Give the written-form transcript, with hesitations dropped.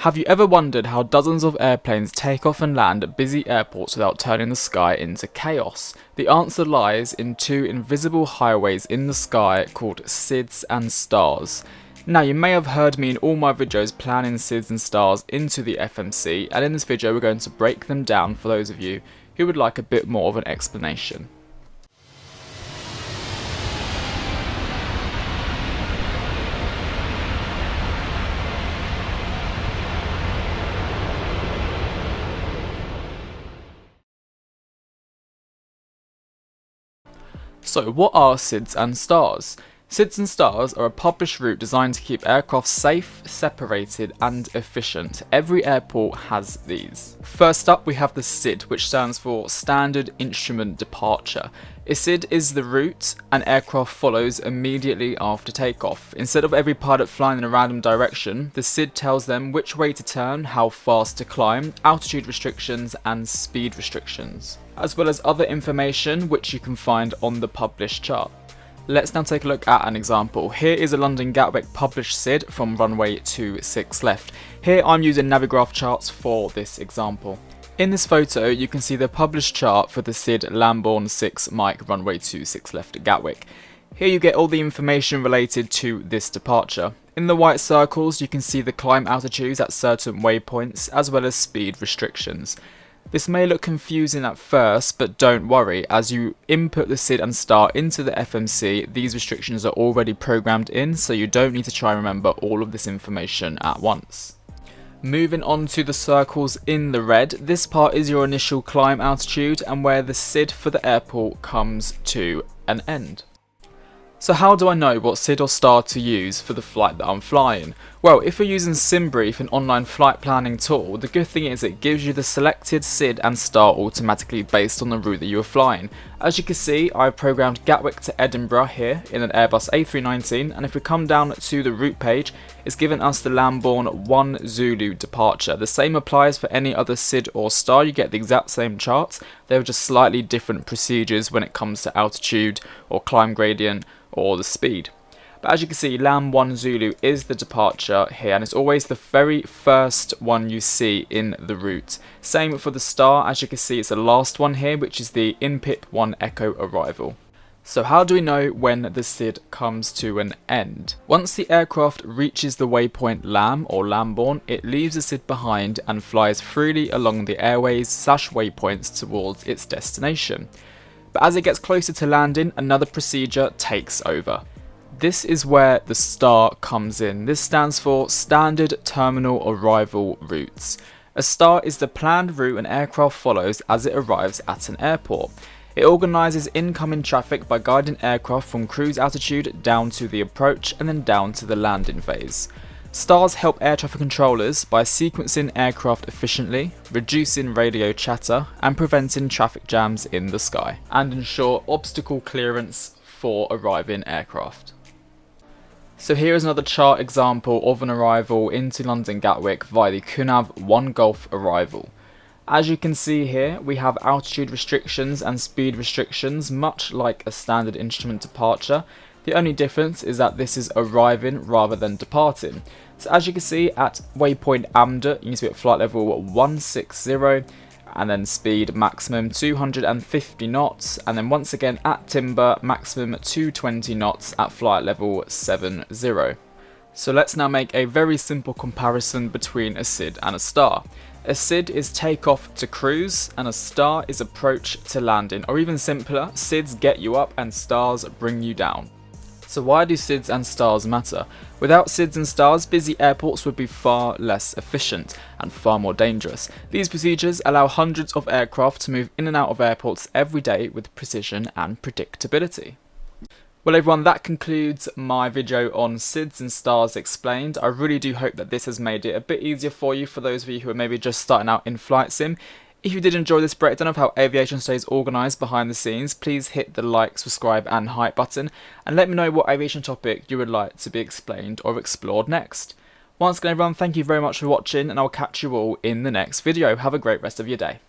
Have you ever wondered how dozens of airplanes take off and land at busy airports without turning the sky into chaos? The answer lies in two invisible highways in the sky called SIDS and stars. Now, you may have heard me in all my videos planning SIDS and stars into the FMC, and in this video we're going to break them down for those of you who would like a bit more of an explanation. So what are SIDS and stars? SIDS and stars are a published route designed to keep aircraft safe, separated and efficient. Every airport has these. First up we have the SID, which stands for Standard Instrument Departure. A SID is the route an aircraft follows immediately after takeoff. Instead of every pilot flying in a random direction, the SID tells them which way to turn, how fast to climb, altitude restrictions and speed restrictions, as well as other information which you can find on the published chart. Let's now take a look at an example. Here is a London Gatwick published SID from runway 26 left. Here I'm using Navigraph charts for this example. In this photo you can see the published chart for the SID Lambourne 6 Mike runway 26 left at Gatwick. Here you get all the information related to this departure. In the white circles you can see the climb altitudes at certain waypoints as well as speed restrictions. This may look confusing at first, but don't worry, as you input the SID and star into the FMC, these restrictions are already programmed in, so you don't need to try and remember all of this information at once. Moving on to the circles in the red, this part is your initial climb altitude and where the SID for the airport comes to an end. So how do I know what SID or star to use for the flight that I'm flying? Well, if you're using SimBrief, an online flight planning tool, the good thing is it gives you the selected SID and star automatically based on the route that you are flying. As you can see, I've programmed Gatwick to Edinburgh here in an Airbus A319, and if we come down to the route page, it's given us the Lambourne 1 Zulu departure. The same applies for any other SID or star, you get the exact same charts, they're just slightly different procedures when it comes to altitude or climb gradient or the speed. But as you can see, Lam 1 Zulu is the departure here, and it's always the very first one you see in the route. Same for the star, as you can see it's the last one here, which is the INPIP 1 Echo arrival. So how do we know when the SID comes to an end? Once the aircraft reaches the waypoint Lam or Lambourne, it leaves the SID behind and flies freely along the airways / waypoints towards its destination. But as it gets closer to landing, another procedure takes over. This is where the star comes in. This stands for Standard Terminal Arrival Routes. A star is the planned route an aircraft follows as it arrives at an airport. It organises incoming traffic by guiding aircraft from cruise altitude down to the approach and then down to the landing phase. Stars help air traffic controllers by sequencing aircraft efficiently, reducing radio chatter and preventing traffic jams in the sky, and ensure obstacle clearance for arriving aircraft. So here is another chart example of an arrival into London Gatwick via the Kunav 1 Golf arrival. As you can see here, we have altitude restrictions and speed restrictions, much like a standard instrument departure. The only difference is that this is arriving rather than departing. So as you can see, at waypoint AMD, you need to be at flight level 160, and then speed maximum 250 knots, and then once again at Timber, maximum 220 knots at flight level 70. So let's now make a very simple comparison between a SID and a star. A SID is takeoff to cruise, and a star is approach to landing, or even simpler, SIDs get you up and stars bring you down. So why do SIDs and stars matter? Without SIDs and stars, busy airports would be far less efficient and far more dangerous. These procedures allow hundreds of aircraft to move in and out of airports every day with precision and predictability. Well everyone, that concludes my video on SIDs and stars explained. I really do hope that this has made it a bit easier for you, for those of you who are maybe just starting out in flight sim. If you did enjoy this breakdown of how aviation stays organised behind the scenes, please hit the like, subscribe and hype button, and let me know what aviation topic you would like to be explained or explored next. Once again everyone, thank you very much for watching, and I'll catch you all in the next video. Have a great rest of your day.